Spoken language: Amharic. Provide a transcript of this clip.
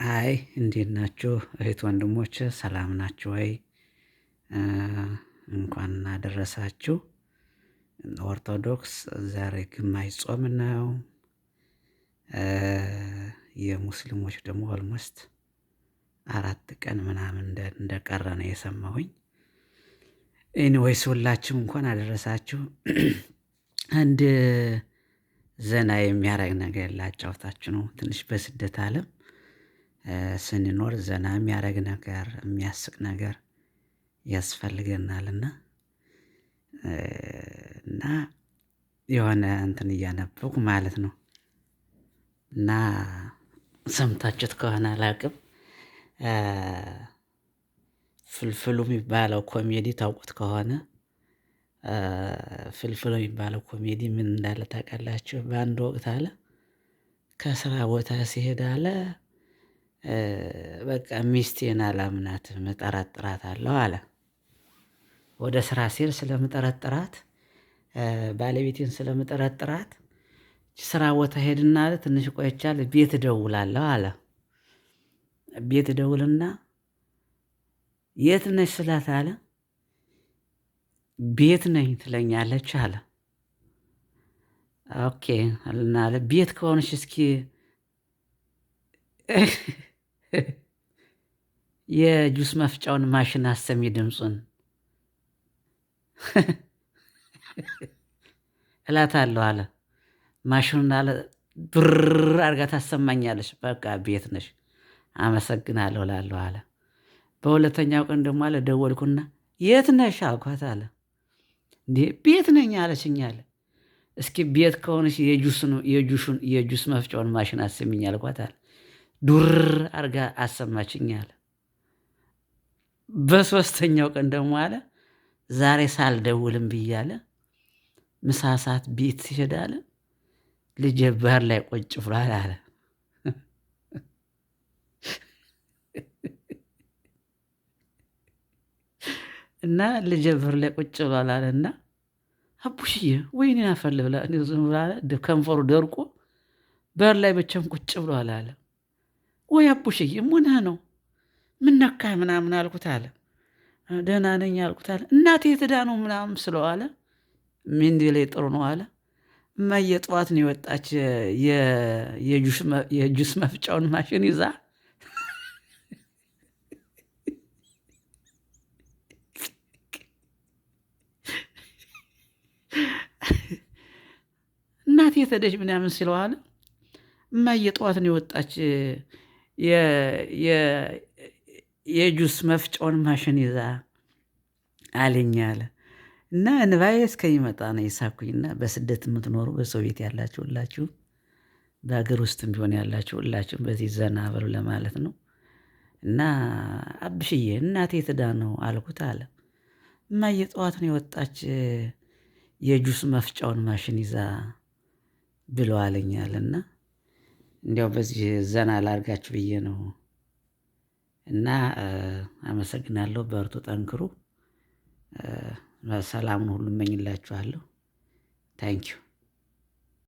አይ እንዴት ናችሁ እህት ወንድሞች ሰላም ናችሁ ወይ? እንኳን አደረሳችሁ። ኦርቶዶክስ ዛሬ ግማሽ ጾም ነው። የሙስሊሞች ደግሞ ኦልሞስት 4 ቀን ምናምን እንደቀረ ነው የሰማሁኝ። ኤኒዌይስ ሁላችሁም እንኳን አደረሳችሁ። አንድ ዘና የሚያደርግ ነገር ላጫውታችሁ ነው። ትንሽ በስደት ዓለም ስንኖር ዘና የሚያደርግ ነገር የሚያስቅ ነገር ያስፈልገናልና እና የሆነ እንትን እያነበብኩ ማለት ነው። እና ሰምታችሁት ከሆነ አላውቅም። ፍልፍሉ የሚባለው ኮሜዲ ታውቁት ከሆነ ፍልፍሉ የሚባለው ኮሜዲ ምን እንዳለ ታውቃላችሁ? በአንድ ወቅት አለ ከስራ ቦታ ሲሄድ አለ በቃ ሚስቴን አላምናትም እጠረጥራታለሁ አለ። ወደ ስራ ሲሄድ ስለምጠረጥራት ባለቤቴን ስለምጠረጥራት ስራ ቦታ ሄድና አለ ትንሽ ቆይቻለሁ ቤት እደውላለሁ አለ። ቤት እደውልና የት ነሽ ስላት አለ ቤት ነኝ ትለኛለች አለ። ኦኬ አለና አለ ቤት ከሆነሽ እስኪ የጁስ መፍጫውን ማሽን አሰሚ ድምፁን እላታለሁ አለ። ማሽኑን አለ ብር አድርጋ ታሰማኛለች። በቃ ቤት ነሽ አመሰግናለሁ እላለሁ አለ። በሁለተኛው ቀን ደግሞ አለ ደወልኩና የት ነሽ አልኳት አለ። እንዴ ቤት ነኝ አለችኝ አለ። እስኪ ቤት ከሆነሽ የጁስ መፍጫውን ማሽን አሰሚኝ አልኳት አለ። ዱር አድርጋ አሰማችኝ አለ። በሶስተኛው ቀን ደግሞ አለ ዛሬ ሳልደውልም ብዬ አለ ምሳ ሰዓት ቤት ሲሄድ አለ ልጄ በር ላይ ቁጭ ብሏል አለ። እና ልጄ በር ላይ ቁጭ ብሏል አለና አቡሽዬ ወይኔ አፈር ብላ ዝም ብላ ከንፈሩ ደርቆ በር ላይ ብቻውን ቁጭ ብሏል አለ። ወይ አቡሽዬ ምን ሆነህ ነው? ምን ነካህ ምናምን አልኩት አለ። ደህና ነኝ አልኩት አለ። እናቴ የት ሄዳ ነው ምናምን ስለው አለ ምን ላይ ጥሩ ነው አለ። እማዬ ጠዋት ነው የወጣች የጁስ መፍጫውን ማሽን ይዛ እናቴ የት ሄደች ምናምን ሲለው አለ እማዬ ጠዋት ነው የወጣች የጁስ መፍጫውን ማሽን ይዛ አለኝ አለ። እና እንባዬ እስከሚመጣ ነው የሳኩኝና በስደት የምትኖሩ በሰው ቤት ያላችሁ ሁላችሁም በሀገር ውስጥም ቢሆን ያላችሁ ሁላችሁም በዚህ ዘና በሉ ለማለት ነው። እና አብሽዬ እናቴ የት ሄዳ ነው አልኩት አለ። እማዬ ጠዋት ነው የወጣች የጁስ መፍጫውን ማሽን ይዛ ብሎ አለኛልና እንዲያው በዚህ ዘና ላርጋችሁ ብዬ ነው። እና አመሰግናለሁ። በርቱ፣ ጠንክሩ። ሰላሙን ሁሉ እመኝላችኋለሁ። ታንኪዩ